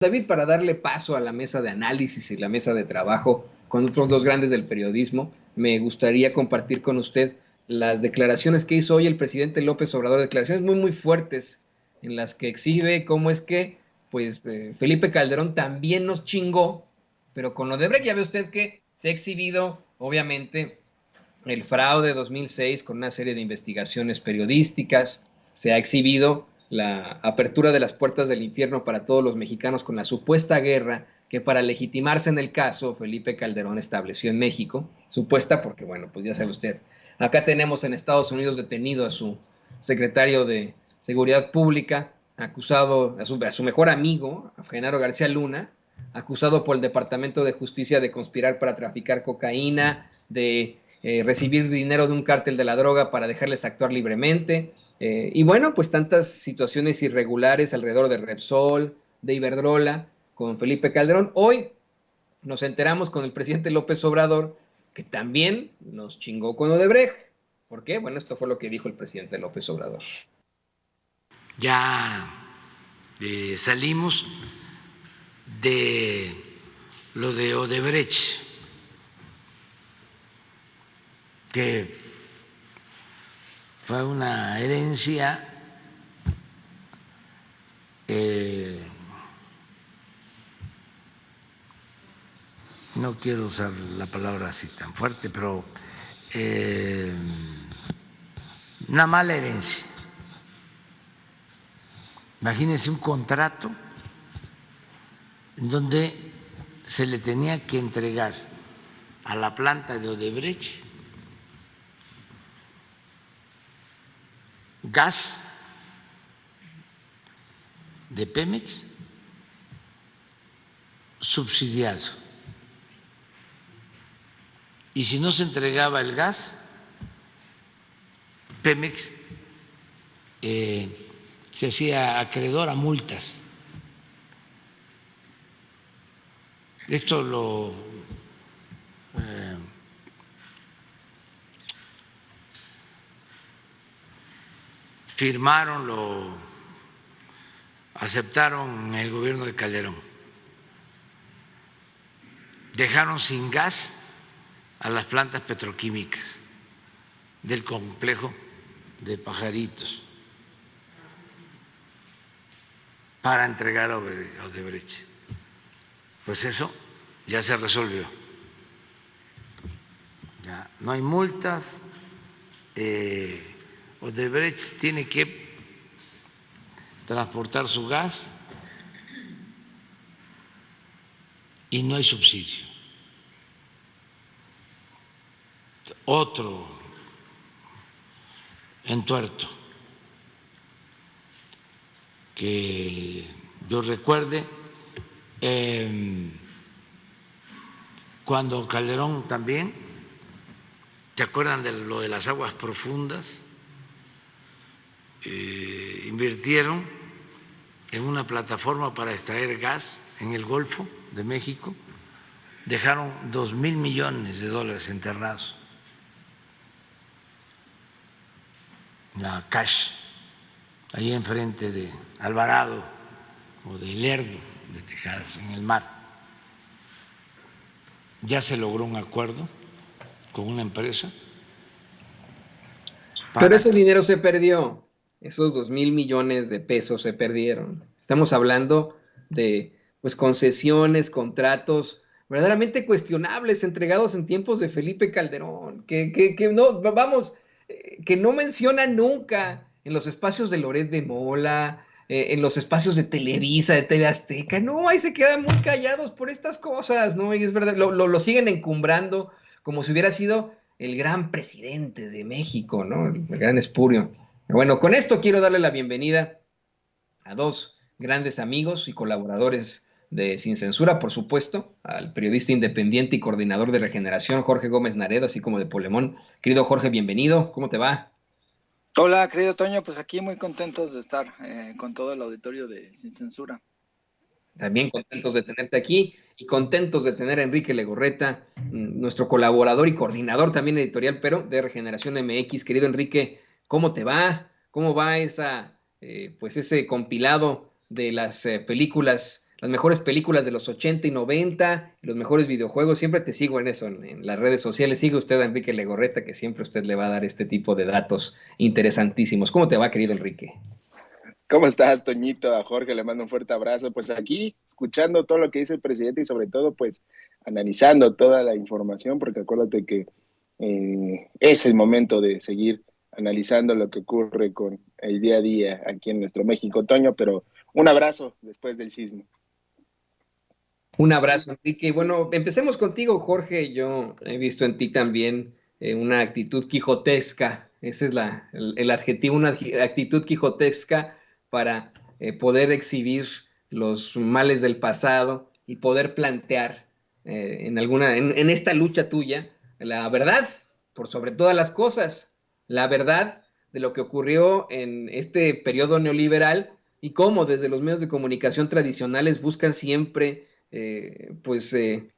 David, para darle paso a la mesa de análisis y la mesa de trabajo con otros dos grandes del periodismo, me gustaría compartir con usted las declaraciones que hizo hoy el presidente López Obrador, declaraciones muy fuertes en las que exhibe cómo es que Felipe Calderón también nos chingó, pero con lo de Brecht ya ve usted que se ha exhibido, obviamente, el fraude de 2006 con una serie de investigaciones periodísticas, se ha exhibido la apertura de las puertas del infierno para todos los mexicanos con la supuesta guerra que para legitimarse en el caso Felipe Calderón estableció en México, supuesta porque, bueno, pues ya sabe usted, acá tenemos en Estados Unidos detenido a su secretario de Seguridad Pública, acusado, a su mejor amigo, a Genaro García Luna, acusado por el Departamento de Justicia de conspirar para traficar cocaína, de recibir dinero de un cártel de la droga para dejarles actuar libremente. Y bueno, pues tantas situaciones irregulares alrededor de Repsol, de Iberdrola, con Felipe Calderón. Hoy nos enteramos con el presidente López Obrador que también nos chingó con Odebrecht. ¿Por qué? Bueno, esto fue lo que dijo el presidente López Obrador. Ya salimos de lo de Odebrecht, que fue una herencia no quiero usar la palabra así tan fuerte, pero una mala herencia. Imagínense un contrato en donde se le tenía que entregar a la planta de Odebrecht gas de Pemex subsidiado. Y si no se entregaba el gas, Pemex se hacía acreedor a multas. Esto lo firmaron, lo aceptaron en el gobierno de Calderón. Dejaron sin gas a las plantas petroquímicas del complejo de Pajaritos para entregar a Odebrecht. Pues eso ya se resolvió. Ya no hay multas. Odebrecht tiene que transportar su gas y no hay subsidio. Otro entuerto que yo recuerde, cuando Calderón también, ¿se acuerdan de lo de las aguas profundas? Invirtieron en una plataforma para extraer gas en el Golfo de México, dejaron $2,000 millones enterrados. La Cash, ahí enfrente de Alvarado o de Lerdo de Tejadas, en el mar. Ya se logró un acuerdo con una empresa. Pero ese dinero se perdió. Esos 2,000 millones de pesos se perdieron. Estamos hablando de concesiones, contratos verdaderamente cuestionables entregados en tiempos de Felipe Calderón, que no, vamos, que no menciona nunca en los espacios de Loret de Mola, en los espacios de Televisa, de TV Azteca. No, ahí se quedan muy callados por estas cosas, ¿no? Y es verdad, lo siguen encumbrando como si hubiera sido el gran presidente de México, ¿no? El gran espurio. Bueno, con esto quiero darle la bienvenida a dos grandes amigos y colaboradores de Sin Censura, por supuesto, al periodista independiente y coordinador de Regeneración, Jorge Gómez Naredo, así como de Polemón. Querido Jorge, bienvenido. ¿Cómo te va? Hola, querido Toño, pues aquí muy contentos de estar con todo el auditorio de Sin Censura. También contentos de tenerte aquí y contentos de tener a Enrique Legorreta, nuestro colaborador y coordinador también editorial, pero de Regeneración MX. Querido Enrique, ¿cómo te va? ¿Cómo va ese compilado de las películas las mejores películas de los 80 y 90, los mejores videojuegos. Siempre te sigo en eso, en las redes sociales. Sigue usted a Enrique Legorreta, que siempre usted le va a dar este tipo de datos interesantísimos. ¿Cómo te va, querido Enrique? ¿Cómo estás, Toñito? A Jorge le mando un fuerte abrazo. Pues aquí, escuchando todo lo que dice el presidente y sobre todo, pues, analizando toda la información, porque acuérdate que es el momento de seguir analizando lo que ocurre con el día a día aquí en nuestro México, Toño, pero un abrazo después del sismo. Un abrazo, Enrique. Bueno, empecemos contigo, Jorge. Yo he visto en ti también una actitud quijotesca. Ese es el adjetivo, una actitud quijotesca para poder exhibir los males del pasado y poder plantear en esta lucha tuya la verdad, por sobre todas las cosas, la verdad de lo que ocurrió en este periodo neoliberal y cómo desde los medios de comunicación tradicionales buscan siempre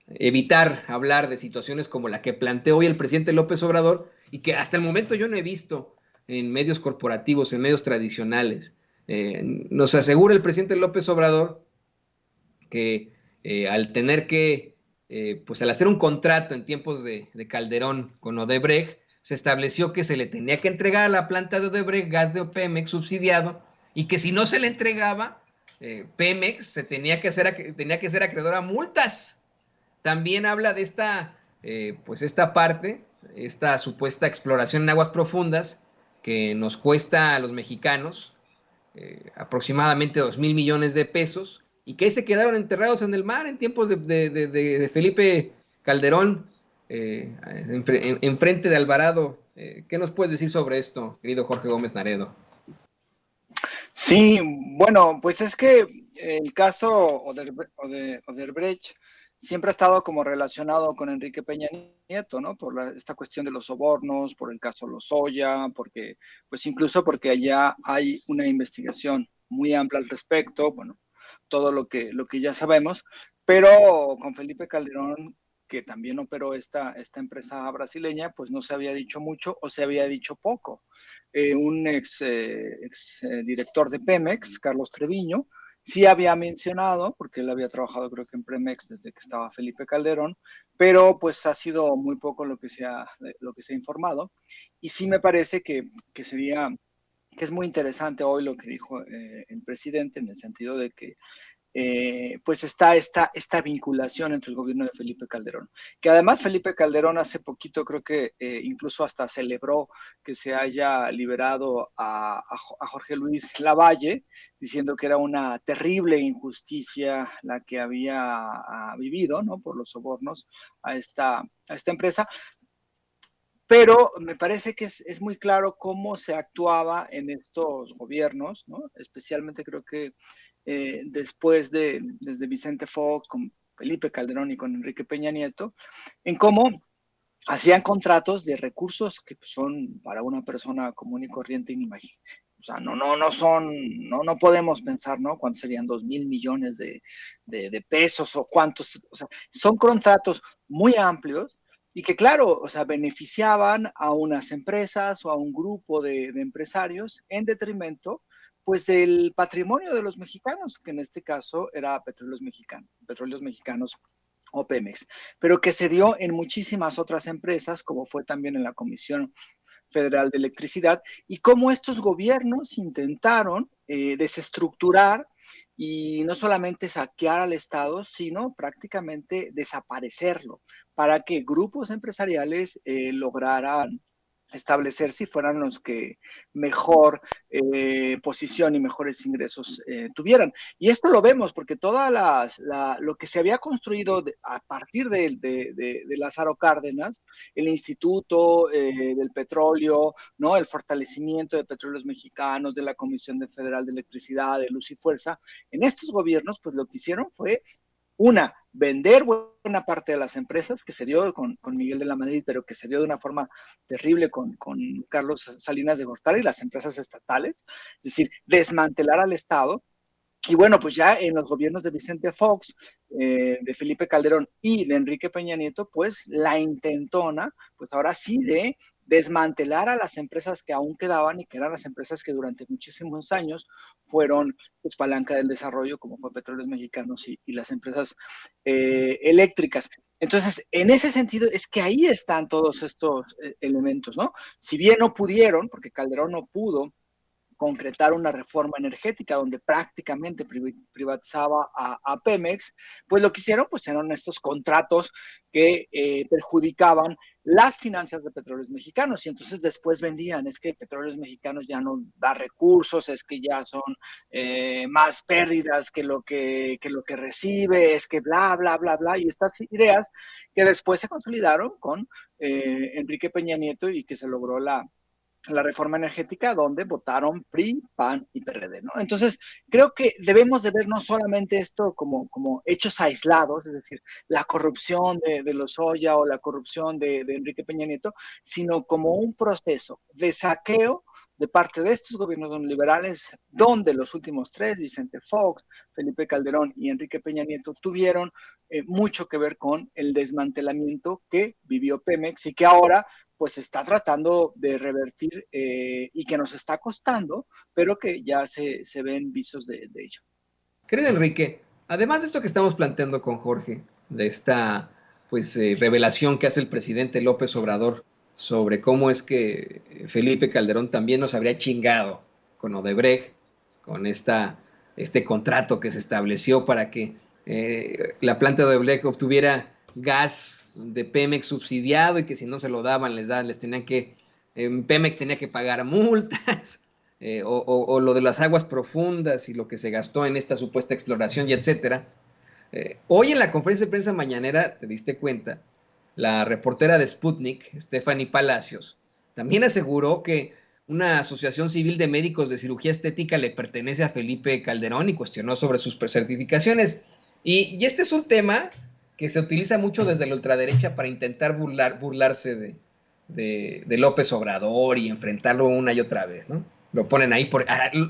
evitar hablar de situaciones como la que planteó hoy el presidente López Obrador y que hasta el momento yo no he visto en medios corporativos, en medios tradicionales. Nos asegura el presidente López Obrador que al tener que, al hacer un contrato en tiempos de Calderón con Odebrecht, se estableció que se le tenía que entregar a la planta de Odebrecht gas de Pemex subsidiado y que si no se le entregaba, Pemex tenía que ser acreedor a multas. También habla de esta parte, esta supuesta exploración en aguas profundas que nos cuesta a los mexicanos aproximadamente 2,000 millones de pesos y que se quedaron enterrados en el mar en tiempos de Felipe Calderón, enfrente de Alvarado. ¿Qué nos puedes decir sobre esto, querido Jorge Gómez Naredo? Sí, bueno, pues es que el caso Odebrecht siempre ha estado como relacionado con Enrique Peña Nieto, ¿no? Por esta cuestión de los sobornos, por el caso Lozoya, porque, pues incluso porque allá hay una investigación muy amplia al respecto, bueno, todo lo que ya sabemos, pero con Felipe Calderón, que también operó esta empresa brasileña, pues no se había dicho mucho o se había dicho poco. Un ex director de Pemex, Carlos Treviño, sí había mencionado, porque él había trabajado creo que en Pemex desde que estaba Felipe Calderón, pero pues ha sido muy poco lo que se ha informado. Y sí me parece que es muy interesante hoy lo que dijo el presidente en el sentido de que pues está esta vinculación entre el gobierno de Felipe Calderón, que además Felipe Calderón hace poquito creo que incluso hasta celebró que se haya liberado a Jorge Luis Lavalle, diciendo que era una terrible injusticia la que había vivido, ¿no? Por los sobornos a esta empresa. Pero me parece que es muy claro cómo se actuaba en estos gobiernos, ¿no? Especialmente creo que después desde Vicente Fox, con Felipe Calderón y con Enrique Peña Nieto, en cómo hacían contratos de recursos que son para una persona común y corriente inimaginables. O sea, no podemos pensar, ¿no? ¿Cuántos serían 2,000 millones de pesos o cuántos? O sea, son contratos muy amplios y que, claro, o sea, beneficiaban a unas empresas o a un grupo de empresarios en detrimento pues del patrimonio de los mexicanos, que en este caso era Petróleos Mexicanos o Pemex, pero que se dio en muchísimas otras empresas, como fue también en la Comisión Federal de Electricidad, y cómo estos gobiernos intentaron desestructurar y no solamente saquear al Estado, sino prácticamente desaparecerlo, para que grupos empresariales lograran establecerse y fueran los que mejor posición y mejores ingresos tuvieran. Y esto lo vemos porque lo que se había construido a partir de Lázaro Cárdenas, el Instituto del Petróleo, ¿no? El fortalecimiento de Petróleos Mexicanos, de la Comisión Federal de Electricidad, de Luz y Fuerza, en estos gobiernos, pues lo que hicieron fue vender buena parte de las empresas, que se dio con Miguel de la Madrid, pero que se dio de una forma terrible con Carlos Salinas de Gortari y las empresas estatales, es decir, desmantelar al Estado. Y bueno, pues ya en los gobiernos de Vicente Fox, de Felipe Calderón y de Enrique Peña Nieto, pues la intentona, pues ahora sí de desmantelar a las empresas que aún quedaban y que eran las empresas que durante muchísimos años fueron pues, palanca del desarrollo, como fue Petróleos Mexicanos y las empresas eléctricas. Entonces, en ese sentido, es que ahí están todos estos elementos, ¿no? Si bien no pudieron, porque Calderón no pudo concretar una reforma energética donde prácticamente privatizaba a Pemex, pues lo que hicieron pues eran estos contratos que perjudicaban las finanzas de Petróleos Mexicanos y entonces después vendían, es que Petróleos Mexicanos ya no da recursos, es que ya son más pérdidas que lo que recibe, es que bla, bla, bla, bla, y estas ideas que después se consolidaron con Enrique Peña Nieto y que se logró la reforma energética donde votaron PRI, PAN y PRD, ¿no? Entonces, creo que debemos de ver no solamente esto como hechos aislados, es decir, la corrupción de Lozoya o la corrupción de Enrique Peña Nieto, sino como un proceso de saqueo de parte de estos gobiernos neoliberales, donde los últimos tres, Vicente Fox, Felipe Calderón y Enrique Peña Nieto, tuvieron mucho que ver con el desmantelamiento que vivió Pemex y que ahora pues está tratando de revertir y que nos está costando, pero que ya se ven visos de ello. Querido Enrique, además de esto que estamos planteando con Jorge, de esta pues revelación que hace el presidente López Obrador sobre cómo es que Felipe Calderón también nos habría chingado con Odebrecht, con este contrato que se estableció para que la planta de Odebrecht obtuviera gas de Pemex subsidiado y que si no se lo daban les tenían que, Pemex tenía que pagar multas, o lo de las aguas profundas y lo que se gastó en esta supuesta exploración y etcétera. Hoy en la conferencia de prensa mañanera, te diste cuenta, la reportera de Sputnik, Stephanie Palacios, también aseguró que una asociación civil de médicos de cirugía estética le pertenece a Felipe Calderón y cuestionó sobre sus certificaciones. Y este es un tema que se utiliza mucho desde la ultraderecha para intentar burlarse de López Obrador y enfrentarlo una y otra vez, ¿no? Lo ponen ahí,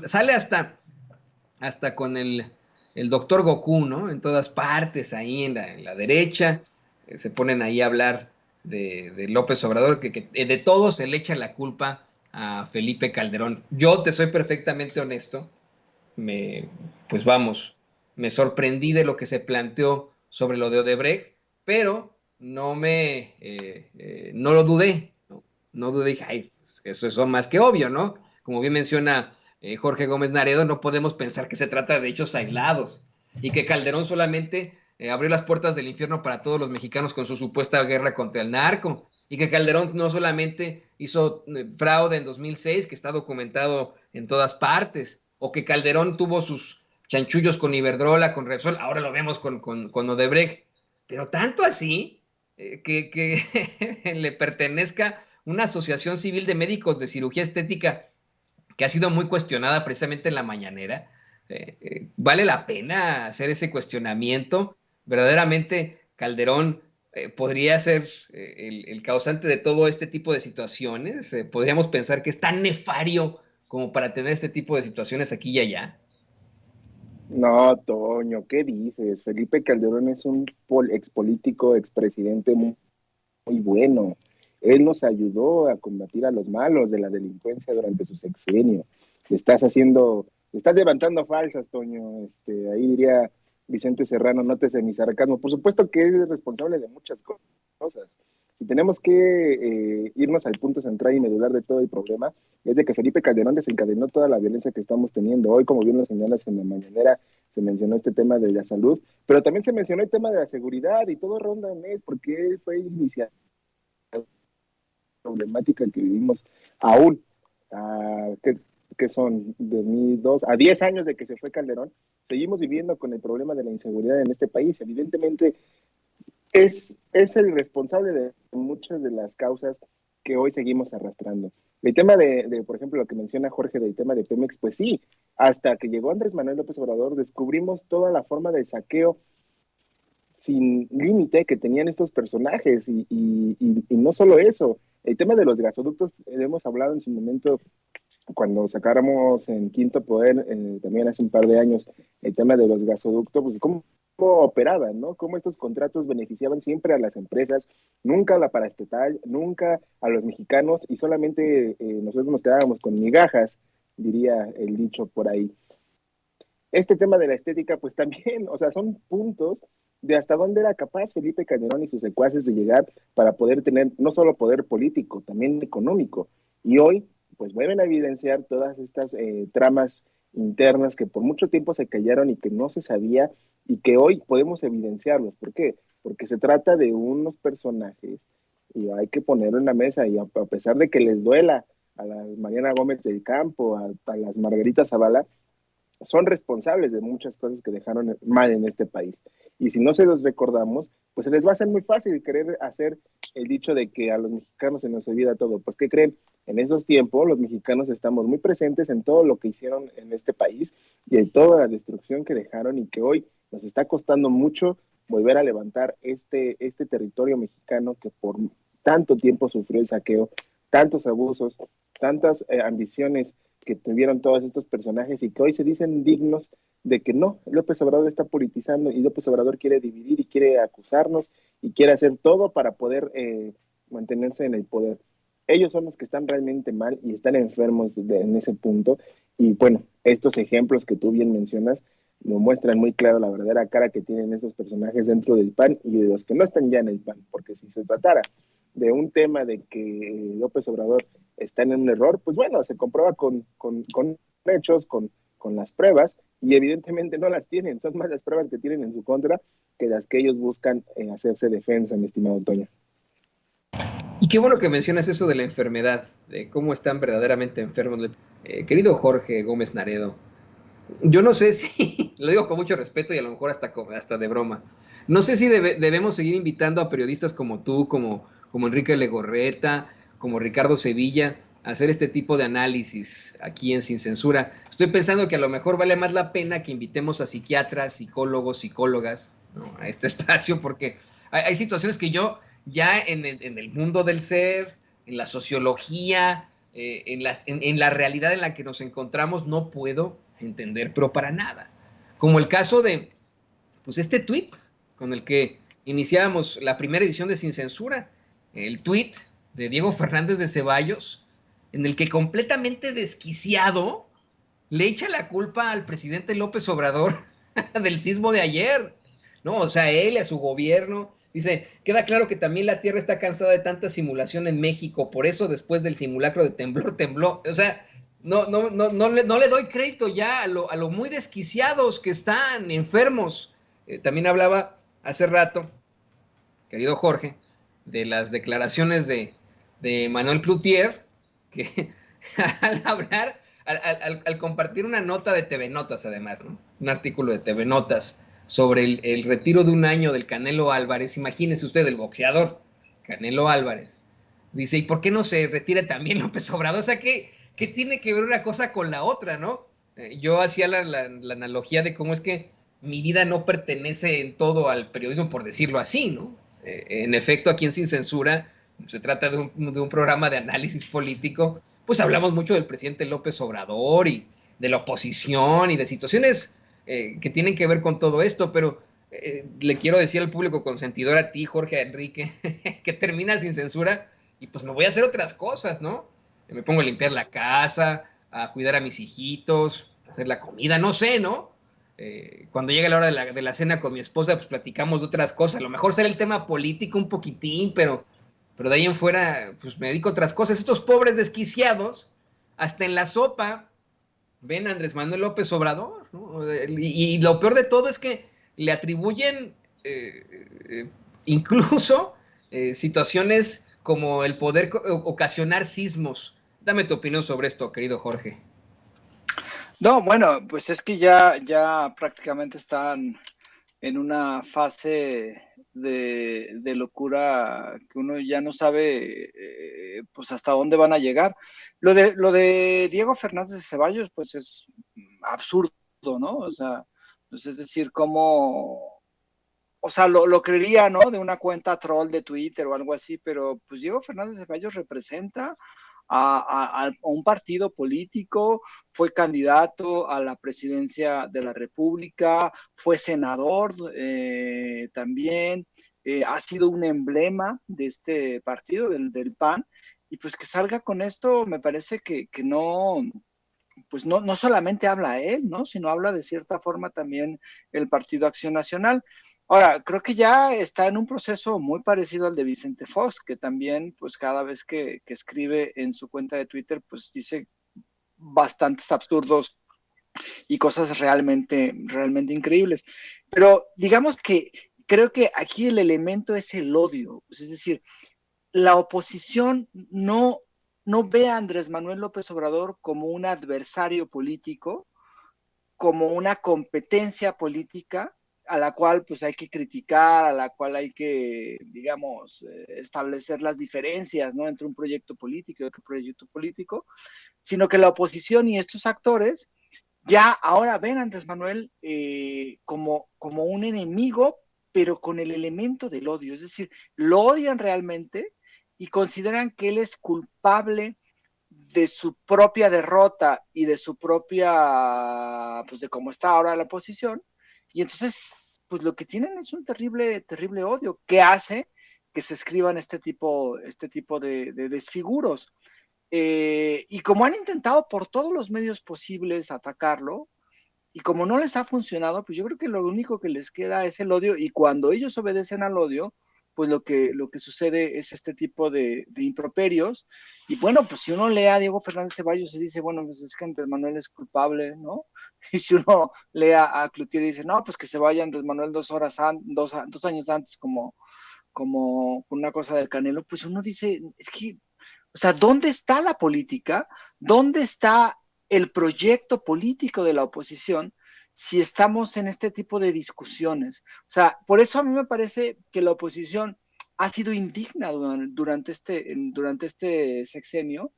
sale hasta con el doctor Goku, ¿no? En todas partes, ahí en la derecha, se ponen ahí a hablar de López Obrador, que de todo se le echa la culpa a Felipe Calderón. Yo te soy perfectamente honesto, pues vamos, me sorprendí de lo que se planteó sobre lo de Odebrecht, pero no lo dudé, no dudé, dije, ay, eso es más que obvio, ¿no? Como bien menciona Jorge Gómez Naredo, no podemos pensar que se trata de hechos aislados y que Calderón solamente abrió las puertas del infierno para todos los mexicanos con su supuesta guerra contra el narco y que Calderón no solamente hizo fraude en 2006, que está documentado en todas partes, o que Calderón tuvo sus chanchullos con Iberdrola, con Repsol, ahora lo vemos con Odebrecht, pero tanto así que le pertenezca una asociación civil de médicos de cirugía estética que ha sido muy cuestionada precisamente en la mañanera. ¿Vale la pena hacer ese cuestionamiento? ¿Verdaderamente Calderón podría ser el causante de todo este tipo de situaciones? ¿Podríamos pensar que es tan nefario como para tener este tipo de situaciones aquí y allá? No, Toño, ¿qué dices? Felipe Calderón es un expolítico, expresidente muy bueno. Él nos ayudó a combatir a los malos de la delincuencia durante su sexenio. Le estás levantando falsas, Toño. Ahí diría Vicente Serrano, nótese mi sarcasmo. Por supuesto que es responsable de muchas cosas. Si tenemos que irnos al punto central y medular de todo el problema, es de que Felipe Calderón desencadenó toda la violencia que estamos teniendo. Hoy, como bien lo señalas en la mañanera, se mencionó este tema de la salud, pero también se mencionó el tema de la seguridad y todo ronda en él, porque él fue iniciado problemática que vivimos aún, que son 2002, a 10 años de que se fue Calderón, seguimos viviendo con el problema de la inseguridad en este país. Evidentemente, es el responsable de muchas de las causas que hoy seguimos arrastrando. El tema por ejemplo, lo que menciona Jorge del tema de Pemex, pues sí, hasta que llegó Andrés Manuel López Obrador, descubrimos toda la forma de saqueo sin límite que tenían estos personajes y no solo eso, el tema de los gasoductos, hemos hablado en su momento cuando sacáramos en Quinto Poder, también hace un par de años, el tema de los gasoductos, pues cómo operaban, ¿no? Cómo estos contratos beneficiaban siempre a las empresas, nunca a la paraestatal, nunca a los mexicanos, y solamente nosotros nos quedábamos con migajas, diría el dicho por ahí. Este tema de la estética, pues también, o sea, son puntos de hasta dónde era capaz Felipe Calderón y sus secuaces de llegar para poder tener no solo poder político, también económico. Y hoy, pues vuelven a evidenciar todas estas tramas internas que por mucho tiempo se callaron y que no se sabía y que hoy podemos evidenciarlos. ¿Por qué? Porque se trata de unos personajes y hay que ponerlo en la mesa y a pesar de que les duela a la Mariana Gómez del Campo, a las Margarita Zavala, son responsables de muchas cosas que dejaron mal en este país. Y si no se los recordamos, pues se les va a hacer muy fácil querer hacer el dicho de que a los mexicanos se nos olvida todo. Pues, ¿qué creen? En esos tiempos, los mexicanos estamos muy presentes en todo lo que hicieron en este país y en toda la destrucción que dejaron y que hoy nos está costando mucho volver a levantar este territorio mexicano que por tanto tiempo sufrió el saqueo, tantos abusos, tantas ambiciones que tuvieron todos estos personajes y que hoy se dicen dignos de que no, López Obrador está politizando y López Obrador quiere dividir y quiere acusarnos y quiere hacer todo para poder mantenerse en el poder. Ellos son los que están realmente mal y están enfermos en ese punto. Y bueno, estos ejemplos que tú bien mencionas nos muestran muy claro la verdadera cara que tienen esos personajes dentro del PAN y de los que no están ya en el PAN, porque si se tratara de un tema de que López Obrador está en un error, pues bueno, se comprueba con hechos, con las pruebas, y evidentemente no las tienen, son más las pruebas que tienen en su contra que las que ellos buscan hacerse defensa, mi estimado Toño. Y qué bueno que mencionas eso de la enfermedad, de cómo están verdaderamente enfermos. Querido Jorge Gómez Naredo, yo no sé si, lo digo con mucho respeto y a lo mejor hasta de broma, no sé si debemos seguir invitando a periodistas como tú, como Enrique Legorreta, como Ricardo Sevilla, a hacer este tipo de análisis aquí en Sin Censura. Estoy pensando que a lo mejor vale más la pena que invitemos a psiquiatras, psicólogos, psicólogas, ¿no?, a este espacio, porque hay situaciones que yo ya en el mundo del ser, en la sociología, en la realidad en la que nos encontramos, no puedo entender, pero para nada. Como el caso de, pues, este tweet con el que iniciábamos la primera edición de Sin Censura, el tweet de Diego Fernández de Ceballos, en el que completamente desquiciado le echa la culpa al presidente López Obrador del sismo de ayer, ¿no? O sea, él, a su gobierno, dice, queda claro que también la Tierra está cansada de tanta simulación en México, por eso después del simulacro de temblor, tembló. O sea, no le doy crédito ya a lo muy desquiciados que están, enfermos. También hablaba hace rato, querido Jorge, de las declaraciones de Manuel Cloutier, que al hablar, al compartir una nota de TV Notas, además, ¿no?, un artículo de TV Notas sobre el retiro de un año del Canelo Álvarez, imagínense usted, el boxeador Canelo Álvarez, dice, ¿y por qué no se retira también López Obrador? O sea, ¿qué tiene que ver una cosa con la otra, no? Yo hacía la analogía de cómo es que mi vida no pertenece en todo al periodismo, por decirlo así, ¿no? En efecto, aquí en Sin Censura se trata de un programa de análisis político, pues hablamos mucho del presidente López Obrador y de la oposición y de situaciones que tienen que ver con todo esto, pero le quiero decir al público consentidor, a ti, Jorge, a Enrique, que termina Sin Censura y pues me voy a hacer otras cosas, ¿no? Me pongo a limpiar la casa, a cuidar a mis hijitos, a hacer la comida, no sé, ¿no? Cuando llega la hora de la cena con mi esposa, pues platicamos de otras cosas. A lo mejor será el tema político un poquitín, pero de ahí en fuera, pues me dedico a otras cosas. Estos pobres desquiciados, hasta en la sopa, ven a Andrés Manuel López Obrador, ¿no? Y lo peor de todo es que le atribuyen incluso situaciones como el poder ocasionar sismos. Dame tu opinión sobre esto, querido Jorge. No, bueno, pues es que ya prácticamente están en una fase de locura que uno ya no sabe pues hasta dónde van a llegar. Lo de Diego Fernández de Ceballos, pues es absurdo, ¿no? O sea, pues es decir, cómo, o sea, lo creería, ¿no?, de una cuenta troll de Twitter o algo así, pero pues Diego Fernández de Ceballos representa a un partido político, fue candidato a la presidencia de la República, fue senador también, ha sido un emblema de este partido, del PAN, y pues que salga con esto me parece que no, pues no solamente habla él, ¿no? Sino habla de cierta forma también el Partido Acción Nacional. Ahora, creo que ya está en un proceso muy parecido al de Vicente Fox, que también, pues cada vez que escribe en su cuenta de Twitter, pues dice bastantes absurdos y cosas realmente increíbles. Pero digamos que creo que aquí el elemento es el odio, pues es decir, la oposición no ve a Andrés Manuel López Obrador como un adversario político, como una competencia política a la cual pues hay que criticar, a la cual hay que, digamos, establecer las diferencias, ¿no? Entre un proyecto político y otro proyecto político, sino que la oposición y estos actores ya ahora ven a Andrés Manuel como un enemigo, pero con el elemento del odio, es decir, lo odian realmente y consideran que él es culpable de su propia derrota y de su propia, pues de cómo está ahora la posición, y entonces, pues lo que tienen es un terrible odio que hace que se escriban este tipo de desfiguros. Y como han intentado por todos los medios posibles atacarlo, y como no les ha funcionado, pues yo creo que lo único que les queda es el odio, y cuando ellos obedecen al odio, pues lo que sucede es este tipo de improperios. Y bueno, pues si uno lee a Diego Fernández Ceballos se dice, bueno, pues es que Andrés Manuel es culpable, ¿no? Y si uno lee a Cloutier y dice, no, pues que se vaya Andrés Manuel 2 años antes como una cosa del Canelo, pues uno dice, es que, o sea, ¿dónde está la política? ¿Dónde está el proyecto político de la oposición si estamos en este tipo de discusiones? O sea, por eso a mí me parece que la oposición ha sido indigna durante este sexenio,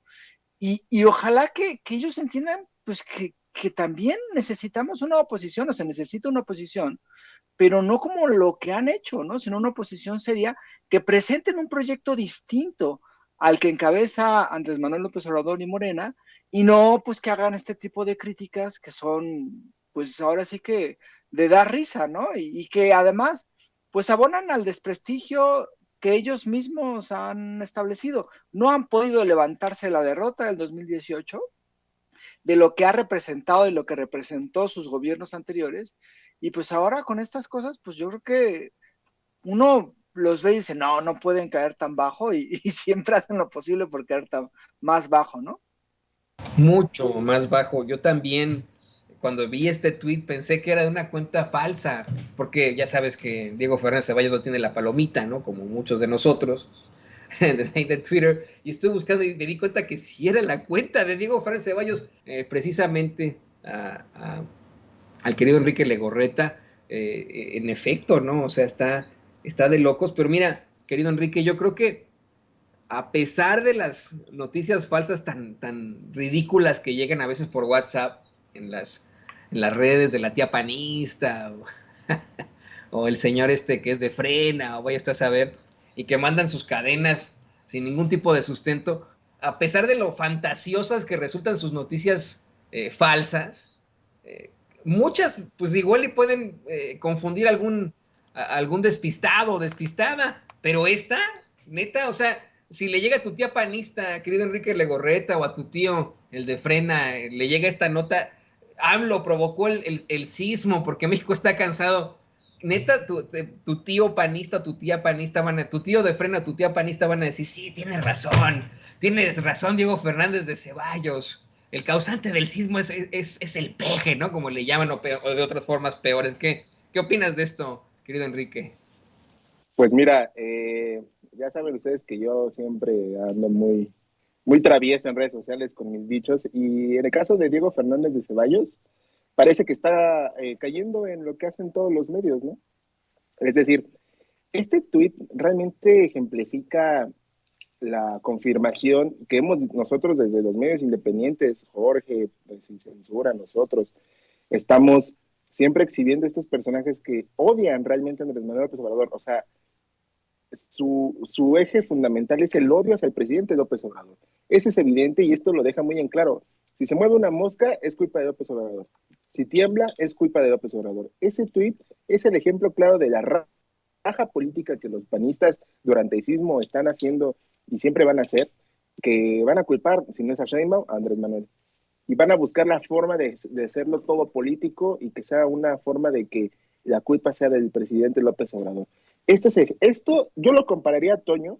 y ojalá que ellos entiendan pues que también necesitamos una oposición, o sea, necesita una oposición, pero no como lo que han hecho, ¿no? Sino una oposición seria que presenten un proyecto distinto al que encabeza Andrés Manuel López Obrador y Morena, y no pues que hagan este tipo de críticas que son, pues ahora sí que de dar risa, ¿no? Y que además pues abonan al desprestigio que ellos mismos han establecido. No han podido levantarse la derrota del 2018, de lo que ha representado y lo que representó sus gobiernos anteriores. Y pues ahora con estas cosas, pues yo creo que uno los ve y dice, no, no pueden caer tan bajo, y siempre hacen lo posible por caer tan más bajo, ¿no? Mucho más bajo. Yo también, cuando vi este tweet, pensé que era de una cuenta falsa, porque ya sabes que Diego Fernández Ceballos no tiene la palomita, ¿no? Como muchos de nosotros, de Twitter, y estuve buscando y me di cuenta que sí era la cuenta de Diego Fernández Ceballos, precisamente al querido Enrique Legorreta, en efecto, ¿no? O sea, está de locos, pero mira, querido Enrique, yo creo que a pesar de las noticias falsas tan ridículas que llegan a veces por WhatsApp en las redes de la tía panista o el señor este que es de frena o vaya usted a saber, y que mandan sus cadenas sin ningún tipo de sustento, a pesar de lo fantasiosas que resultan sus noticias falsas, eh, muchas pues igual le pueden confundir algún despistado o despistada, pero esta, neta, o sea, si le llega a tu tía panista, querido Enrique Legorreta, o a tu tío, el de frena, le llega esta nota, AMLO provocó el sismo porque México está cansado. Neta, tu tío panista, tu tía panista tu tío de frena, tu tía panista van a decir, sí, tienes razón Diego Fernández de Ceballos. El causante del sismo es el peje, ¿no? Como le llaman, o de otras formas peores. ¿Qué opinas de esto, querido Enrique? Pues mira, ya saben ustedes que yo siempre ando muy travieso en redes sociales con mis dichos, y en el caso de Diego Fernández de Ceballos, parece que está cayendo en lo que hacen todos los medios, ¿no? Es decir, este tuit realmente ejemplifica la confirmación que hemos nosotros desde los medios independientes, Jorge, pues, sin censura, nosotros, estamos siempre exhibiendo estos personajes que odian realmente a Andrés Manuel López Obrador. O sea, su eje fundamental es el odio hacia el presidente López Obrador. Eso es evidente y esto lo deja muy en claro. Si se mueve una mosca, es culpa de López Obrador. Si tiembla, es culpa de López Obrador. Ese tuit es el ejemplo claro de la raja política que los panistas durante el sismo están haciendo y siempre van a hacer, que van a culpar, si no es a Sheinbaum, a Andrés Manuel. Y van a buscar la forma de hacerlo todo político y que sea una forma de que la culpa sea del presidente López Obrador. Esto yo lo compararía, Toño,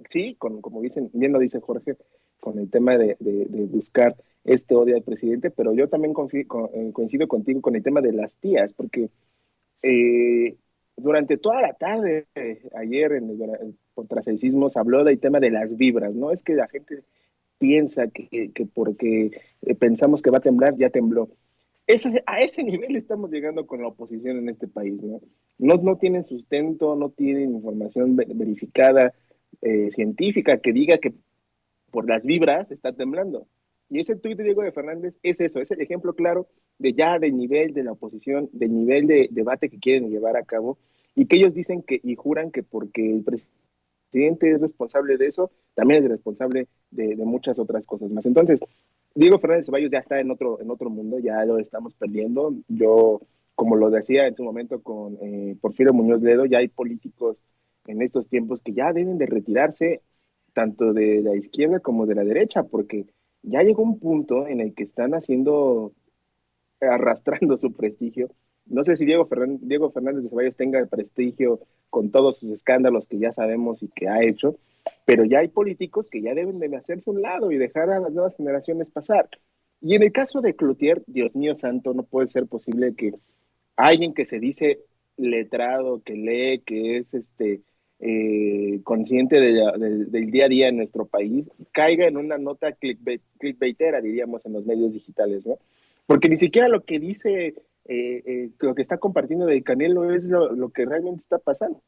sí, como dicen, bien lo dice Jorge, con el tema de buscar este odio al presidente, pero yo también coincido contigo con el tema de las tías, porque eh, durante toda la tarde, ayer, tras el sismo, se habló del tema de las vibras, ¿no? Es que la gente piensa que porque pensamos que va a temblar, ya tembló. A ese nivel estamos llegando con la oposición en este país, ¿no? No tienen sustento, no tienen información verificada, científica, que diga que por las vibras está temblando. Y ese tuit de Diego de Fernández es eso, es el ejemplo claro del nivel de la oposición, del nivel de debate que quieren llevar a cabo, y que ellos dicen y juran que porque el presidente es responsable de eso, también es responsable de muchas otras cosas más. Entonces, Diego Fernández Ceballos ya está en otro mundo, ya lo estamos perdiendo. Yo, como lo decía en su momento con Porfirio Muñoz Ledo, ya hay políticos en estos tiempos que ya deben de retirarse tanto de la izquierda como de la derecha, porque ya llegó un punto en el que están arrastrando su prestigio. No sé si Diego Fernández de Ceballos tenga el prestigio con todos sus escándalos que ya sabemos y que ha hecho, pero ya hay políticos que ya deben de hacerse un lado y dejar a las nuevas generaciones pasar. Y en el caso de Cloutier, Dios mío santo, no puede ser posible que alguien que se dice letrado, que lee, que es consciente del día a día en nuestro país, caiga en una nota clickbaitera, diríamos, en los medios digitales, ¿no? Porque ni siquiera lo que dice, lo que está compartiendo del Canelo es lo que realmente está pasando.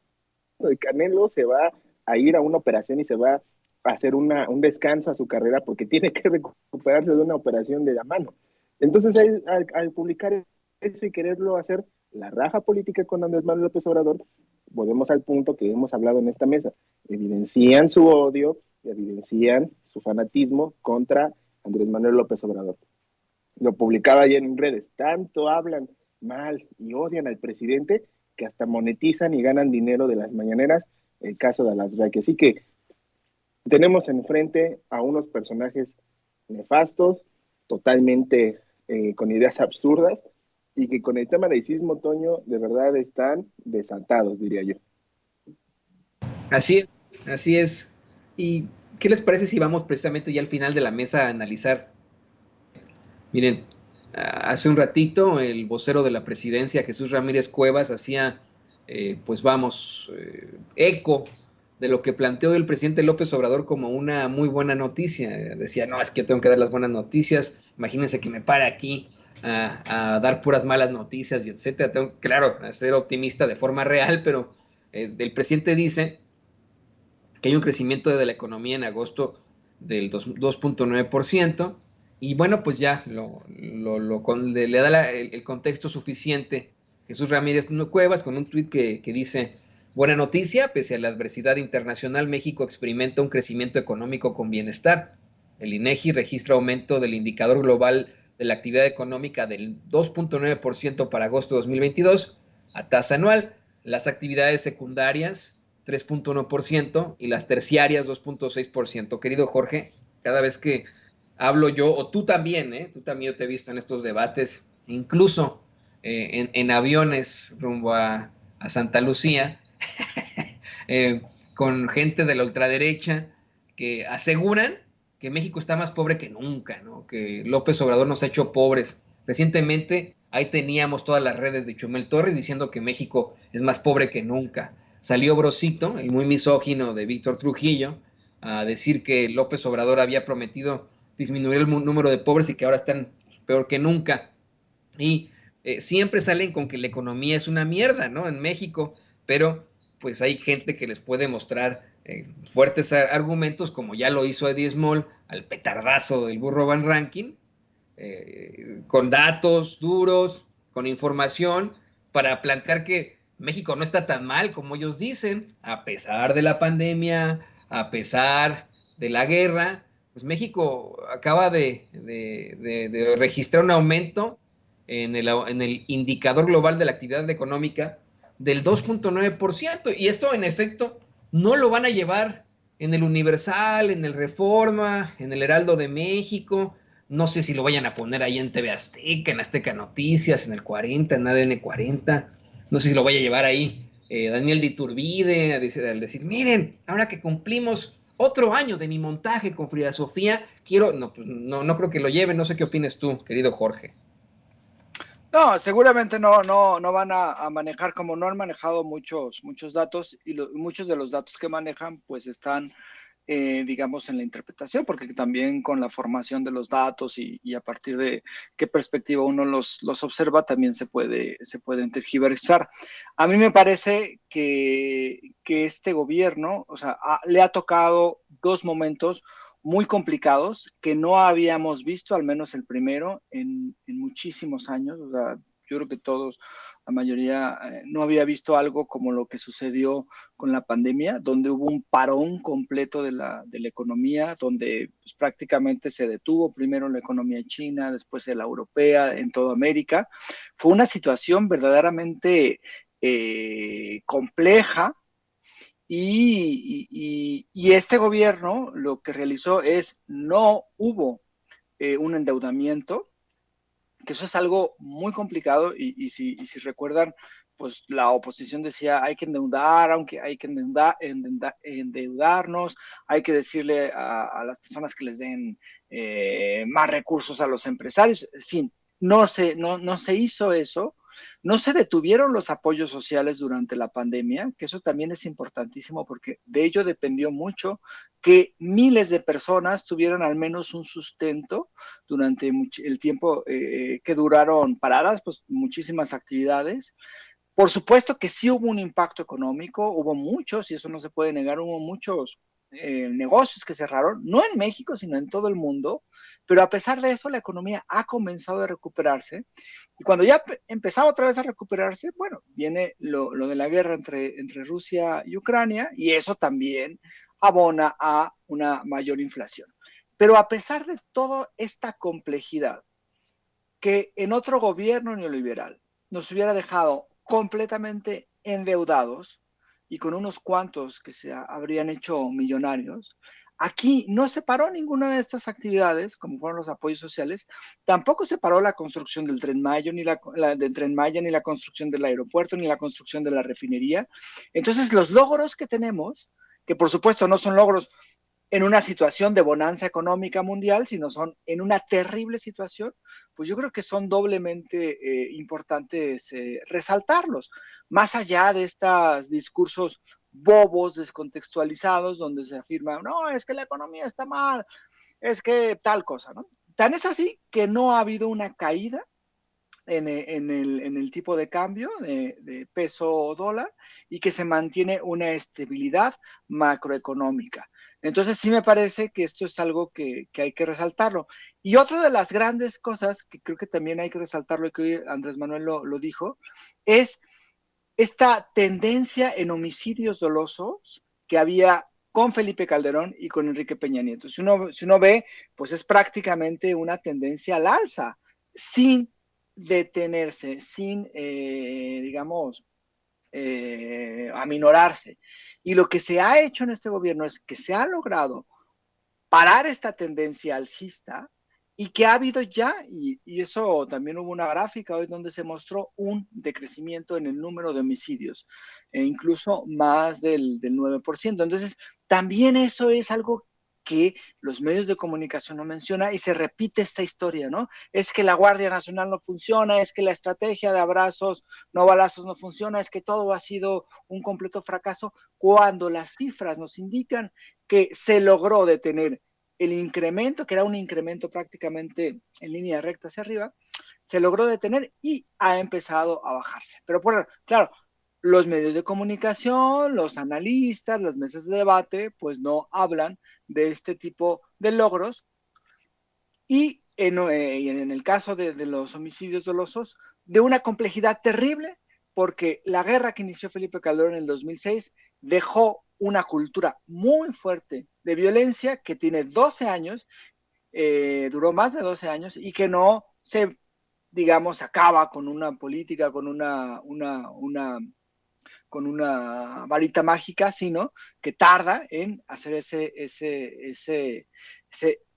El Canelo se va a ir a una operación y se va a hacer un descanso a su carrera porque tiene que recuperarse de una operación de la mano. Entonces, al publicar eso y quererlo hacer la raja política con Andrés Manuel López Obrador, volvemos al punto que hemos hablado en esta mesa. Evidencian su odio, evidencian su fanatismo contra Andrés Manuel López Obrador. Lo publicaba ayer en redes. Tanto hablan mal y odian al presidente que hasta monetizan y ganan dinero de las mañaneras, el caso de Alasraqui. Así que tenemos enfrente a unos personajes nefastos, totalmente con ideas absurdas, y que con el tema del sismo, Toño, de verdad están desatados, diría yo. Así es, así es. ¿Y qué les parece si vamos precisamente ya al final de la mesa a analizar? Miren, hace un ratito el vocero de la presidencia, Jesús Ramírez Cuevas, hacía, eco de lo que planteó el presidente López Obrador como una muy buena noticia. Decía, no, es que tengo que dar las buenas noticias, imagínense que me pare aquí a dar puras malas noticias y etcétera. Tengo, claro, a ser optimista de forma real, pero el presidente dice que hay un crecimiento de la economía en agosto del 2.9%, y bueno, pues ya le da el contexto suficiente Jesús Ramírez Cuevas con un tuit que dice: buena noticia, pese a la adversidad internacional, México experimenta un crecimiento económico con bienestar. El INEGI registra aumento del indicador global de la actividad económica del 2.9% para agosto de 2022 a tasa anual. Las actividades secundarias 3.1% y las terciarias 2.6%. Querido Jorge, cada vez que hablo yo, o tú también, tú también yo te he visto en estos debates, incluso en aviones rumbo a Santa Lucía, con gente de la ultraderecha que aseguran que México está más pobre que nunca, ¿no? Que López Obrador nos ha hecho pobres. Recientemente ahí teníamos todas las redes de Chumel Torres diciendo que México es más pobre que nunca. Salió Brosito, el muy misógino de Víctor Trujillo, a decir que López Obrador había prometido disminuir el número de pobres y que ahora están peor que nunca. Y siempre salen con que la economía es una mierda, ¿no? En México, pero pues hay gente que les puede mostrar fuertes argumentos, como ya lo hizo Eddie Small al petardazo del burro Van Rankin, con datos duros, con información, para plantear que México no está tan mal como ellos dicen, a pesar de la pandemia, a pesar de la guerra. pues México acaba de registrar un aumento en el indicador global de la actividad económica del 2.9%. Y esto, en efecto, no lo van a llevar en el Universal, en el Reforma, en el Heraldo de México. No sé si lo vayan a poner ahí en TV Azteca, en Azteca Noticias, en el 40, en ADN 40. No sé si lo vaya a llevar ahí Daniel de Iturbide, al decir, miren, ahora que cumplimos otro año de mi montaje con Frida Sofía, quiero, no, pues, no creo que lo lleven, no sé qué opines tú, querido Jorge. No, seguramente no van a manejar, como no han manejado muchos datos, y muchos de los datos que manejan pues están, digamos, en la interpretación, porque también con la formación de los datos y a partir de qué perspectiva uno los observa, también se pueden tergiversar. A mí me parece que este gobierno, o sea, le ha tocado dos momentos muy complicados que no habíamos visto, al menos el primero, en muchísimos años. O sea, yo creo que todos, la mayoría, no había visto algo como lo que sucedió con la pandemia, donde hubo un parón completo de la economía, donde pues, prácticamente se detuvo primero la economía china, después la europea, en toda América. Fue una situación verdaderamente compleja, y este gobierno lo que realizó es, no hubo un endeudamiento, que eso es algo muy complicado, y si recuerdan, pues la oposición decía, hay que endeudar, aunque hay que endeudarnos, hay que decirle a las personas que les den más recursos a los empresarios, en fin, no se hizo eso. No se detuvieron los apoyos sociales durante la pandemia, que eso también es importantísimo porque de ello dependió mucho que miles de personas tuvieran al menos un sustento durante el tiempo que duraron paradas, pues muchísimas actividades. Por supuesto que sí hubo un impacto económico, hubo muchos, y eso no se puede negar, hubo muchos negocios que cerraron, no en México, sino en todo el mundo, pero a pesar de eso la economía ha comenzado a recuperarse, y cuando ya empezaba otra vez a recuperarse, bueno, viene lo de la guerra entre Rusia y Ucrania, y eso también abona a una mayor inflación. Pero a pesar de toda esta complejidad, que en otro gobierno neoliberal nos hubiera dejado completamente endeudados y con unos cuantos que se habrían hecho millonarios, aquí no se paró ninguna de estas actividades, como fueron los apoyos sociales, tampoco se paró la construcción del Tren Maya, del Tren Maya, ni la construcción del aeropuerto, ni la construcción de la refinería. Entonces, los logros que tenemos, que por supuesto no son logros en una situación de bonanza económica mundial, sino son en una terrible situación, pues yo creo que son doblemente importantes resaltarlos, más allá de estos discursos bobos, descontextualizados, donde se afirma, no, es que la economía está mal, es que tal cosa, ¿no? Tan es así que no ha habido una caída en el tipo de cambio de peso dólar, y que se mantiene una estabilidad macroeconómica. Entonces sí me parece que esto es algo que hay que resaltarlo. Y otra de las grandes cosas que creo que también hay que resaltarlo, y que hoy Andrés Manuel lo dijo, es esta tendencia en homicidios dolosos que había con Felipe Calderón y con Enrique Peña Nieto. Si uno ve, pues es prácticamente una tendencia al alza, sin detenerse, sin, digamos, aminorarse. Y lo que se ha hecho en este gobierno es que se ha logrado parar esta tendencia alcista, y que ha habido ya, y eso también hubo una gráfica hoy donde se mostró un decrecimiento en el número de homicidios, incluso más del 9%. Entonces, también eso es algo que los medios de comunicación no mencionan, y se repite esta historia, ¿no? Es que la Guardia Nacional no funciona, es que la estrategia de abrazos, no balazos no funciona, es que todo ha sido un completo fracaso, cuando las cifras nos indican que se logró detener el incremento, que era un incremento prácticamente en línea recta hacia arriba, se logró detener y ha empezado a bajarse. Pero claro, los medios de comunicación, los analistas, las mesas de debate, pues no hablan de este tipo de logros, y en el caso de los homicidios dolosos, de una complejidad terrible, porque la guerra que inició Felipe Calderón en el 2006 dejó una cultura muy fuerte de violencia que tiene 12 años, duró más de 12 años y que no se, digamos, acaba con una política, con una varita mágica, sino que tarda en hacer ese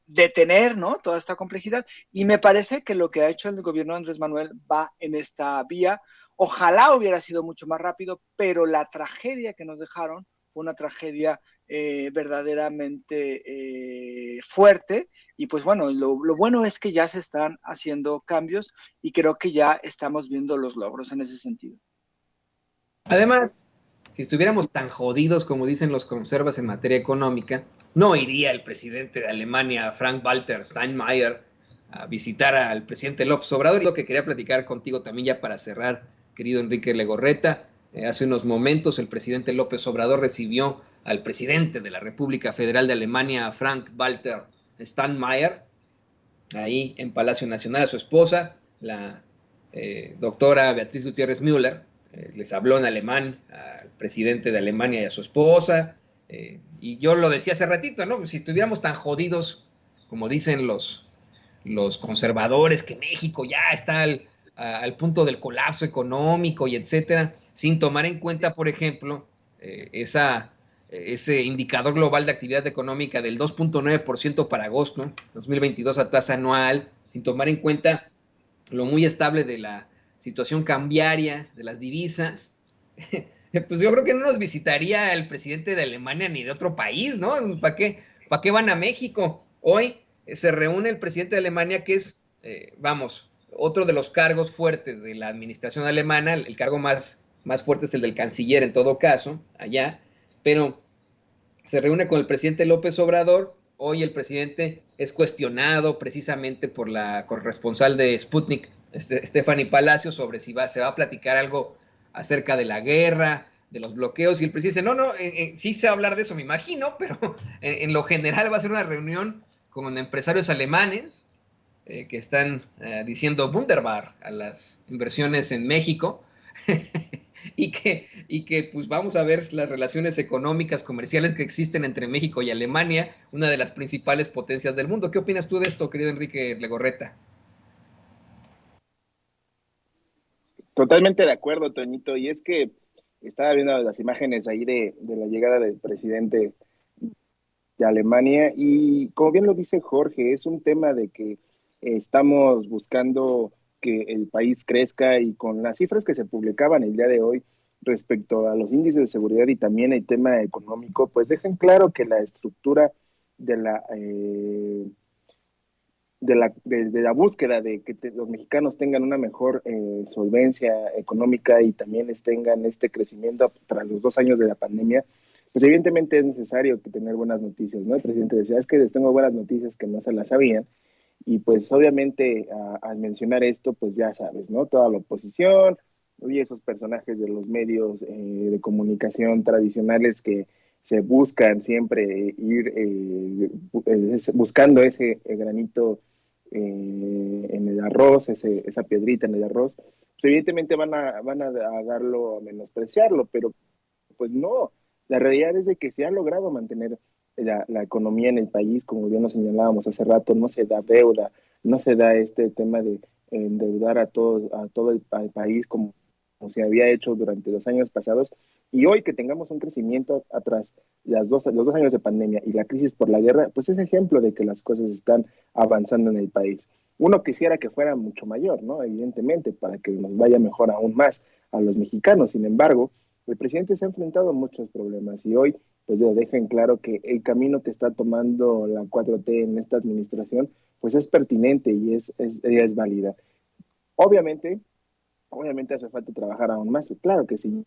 detener, ¿no?, toda esta complejidad. Y me parece que lo que ha hecho el gobierno de Andrés Manuel va en esta vía. Ojalá hubiera sido mucho más rápido, pero la tragedia que nos dejaron fue una tragedia verdaderamente fuerte. Y pues bueno, lo bueno es que ya se están haciendo cambios y creo que ya estamos viendo los logros en ese sentido. Además, si estuviéramos tan jodidos como dicen los conservas en materia económica, no iría el presidente de Alemania, Frank-Walter Steinmeier, a visitar al presidente López Obrador. Y lo que quería platicar contigo también ya para cerrar, querido Enrique Legorreta, hace unos momentos el presidente López Obrador recibió al presidente de la República Federal de Alemania, Frank-Walter Steinmeier, ahí en Palacio Nacional, a su esposa, la doctora Beatriz Gutiérrez Müller. Les habló en alemán al presidente de Alemania y a su esposa, y yo lo decía hace ratito, ¿no? Si estuviéramos tan jodidos como dicen los conservadores, que México ya está al punto del colapso económico y etcétera, sin tomar en cuenta, por ejemplo, ese indicador global de actividad económica del 2.9% para agosto 2022 a tasa anual, sin tomar en cuenta lo muy estable de la situación cambiaria de las divisas, pues yo creo que no nos visitaría el presidente de Alemania ni de otro país, ¿no? ¿Para qué van a México? Hoy se reúne el presidente de Alemania, que es, otro de los cargos fuertes de la administración alemana. El cargo más fuerte es el del canciller en todo caso, allá, pero se reúne con el presidente López Obrador. Hoy el presidente es cuestionado precisamente por la corresponsal de Sputnik, Stephanie Palacio, sobre si se va a platicar algo acerca de la guerra, de los bloqueos, y el presidente dice, no, sí se va a hablar de eso, me imagino, pero en lo general va a ser una reunión con empresarios alemanes que están diciendo Wunderbar a las inversiones en México, y que pues vamos a ver las relaciones económicas, comerciales que existen entre México y Alemania, una de las principales potencias del mundo. ¿Qué opinas tú de esto, querido Enrique Legorreta? Totalmente de acuerdo, Toñito, y es que estaba viendo las imágenes ahí de la llegada del presidente de Alemania y como bien lo dice Jorge, es un tema de que estamos buscando que el país crezca y con las cifras que se publicaban el día de hoy respecto a los índices de seguridad y también el tema económico, pues dejan claro que la estructura de la búsqueda de que los mexicanos tengan una mejor solvencia económica y también tengan este crecimiento tras los 2 años de la pandemia, pues evidentemente es necesario tener buenas noticias, ¿no? El presidente decía, es que les tengo buenas noticias que no se las sabían, y pues obviamente al mencionar esto, pues ya sabes, ¿no? Toda la oposición y esos personajes de los medios de comunicación tradicionales que se buscan siempre ir buscando ese granito en el arroz, esa piedrita en el arroz, pues evidentemente van a darlo, a menospreciarlo, pero pues no, la realidad es de que se ha logrado mantener la economía en el país, como bien nos señalábamos hace rato, no se da deuda, no se da este tema de endeudar a todo el país como se había hecho durante los años pasados, y hoy que tengamos un crecimiento atrás los 2 años de pandemia y la crisis por la guerra, pues es ejemplo de que las cosas están avanzando en el país. Uno quisiera que fuera mucho mayor, ¿no? Evidentemente, para que nos vaya mejor aún más a los mexicanos. Sin embargo, el presidente se ha enfrentado a muchos problemas y hoy pues deja en claro que el camino que está tomando la 4T en esta administración pues es pertinente y es válida. Obviamente hace falta trabajar aún más, claro que sí,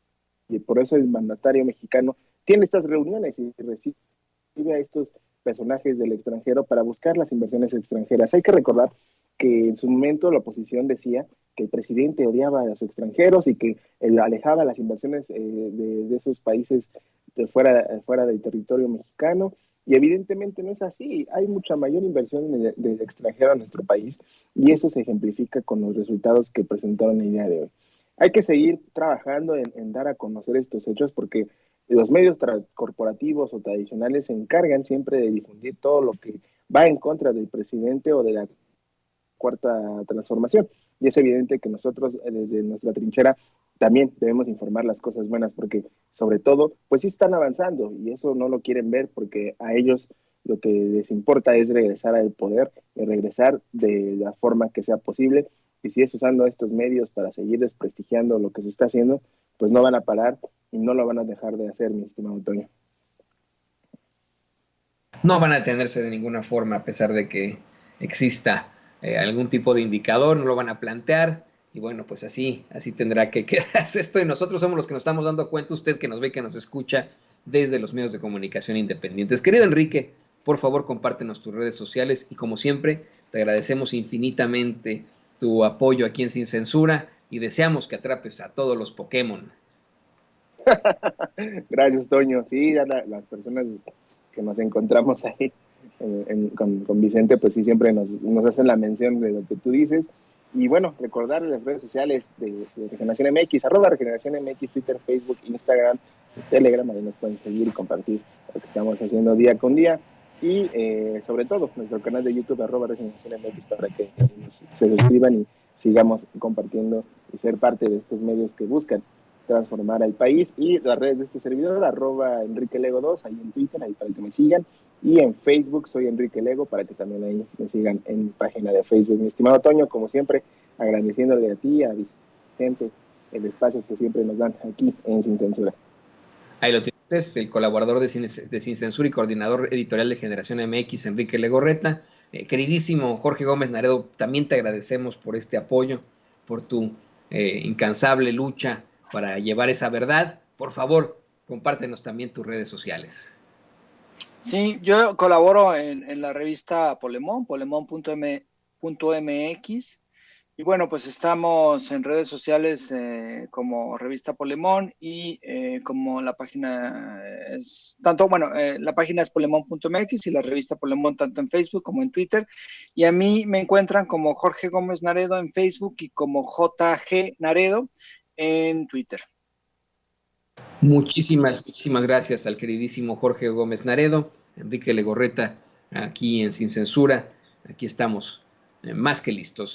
y por eso el mandatario mexicano tiene estas reuniones y recibe a estos personajes del extranjero para buscar las inversiones extranjeras. Hay que recordar que en su momento la oposición decía que el presidente odiaba a los extranjeros y que alejaba las inversiones de esos países fuera del territorio mexicano, y evidentemente no es así. Hay mucha mayor inversión del extranjero a nuestro país y eso se ejemplifica con los resultados que presentaron el día de hoy. hay que seguir trabajando en dar a conocer estos hechos porque los medios corporativos o tradicionales se encargan siempre de difundir todo lo que va en contra del presidente o de la cuarta transformación. Y es evidente que nosotros desde nuestra trinchera también debemos informar las cosas buenas porque sobre todo, pues sí están avanzando y eso no lo quieren ver porque a ellos lo que les importa es regresar al poder y regresar de la forma que sea posible. Y si es usando estos medios para seguir desprestigiando lo que se está haciendo, pues no van a parar y no lo van a dejar de hacer, mi estimado Toño. No van a detenerse de ninguna forma a pesar de que exista algún tipo de indicador, no lo van a plantear y bueno, pues así tendrá que quedarse esto y nosotros somos los que nos estamos dando cuenta, usted que nos ve, que nos escucha desde los medios de comunicación independientes. Querido Enrique, por favor compártenos tus redes sociales y como siempre te agradecemos infinitamente tu apoyo aquí en Sin Censura y deseamos que atrapes a todos los Pokémon. Gracias, Toño. Sí, las personas que nos encontramos ahí con Vicente, pues sí, siempre nos hacen la mención de lo que tú dices. Y bueno, recordar las redes sociales de Regeneración MX, @Regeneración MX, Twitter, Facebook, Instagram, Telegram, ahí nos pueden seguir y compartir lo que estamos haciendo día con día. Y sobre todo, nuestro canal de YouTube, @Regeneración MX, para que se suscriban y sigamos compartiendo y ser parte de estos medios que buscan transformar al país. Y las redes de este servidor, @EnriqueLego2, ahí en Twitter, ahí para que me sigan. Y en Facebook soy Enrique Lego, para que también ahí me sigan en mi página de Facebook. Mi estimado Toño, como siempre, agradeciéndole a ti, a Vicente, el espacio que siempre nos dan aquí en Sin Censura. Ahí lo tiene usted, el colaborador de Sin Censura y coordinador editorial de Generación MX, Enrique Legorreta. Queridísimo Jorge Gómez Naredo, también te agradecemos por este apoyo, por tu incansable lucha para llevar esa verdad. Por favor, compártenos también tus redes sociales. Sí, yo colaboro en la revista Polemón, polemón.mx. Y bueno, pues estamos en redes sociales como Revista Polemón y como la página es, la página es polemón.mx y la revista Polemón tanto en Facebook como en Twitter. Y a mí me encuentran como Jorge Gómez Naredo en Facebook y como JG Naredo en Twitter. Muchísimas gracias al queridísimo Jorge Gómez Naredo, Enrique Legorreta, aquí en Sin Censura. Aquí estamos más que listos.